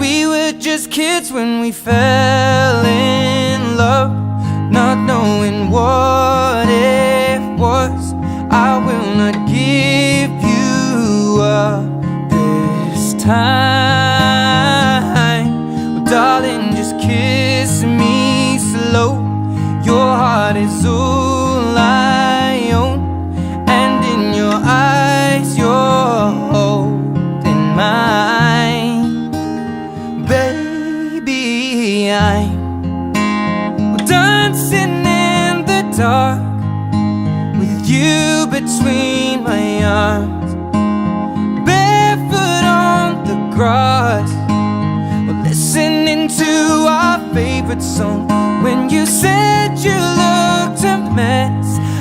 we were just kids when we fell in love, not knowing what it was. I will not give you up this time. Well, darling, just kiss me slow. Your heart is all I own, and in your eyes you're holding mine. Baby, I'm dancing in the dark with you between my arms, barefoot on the grass. We're listening to our favorite song. When you said you looked a mess,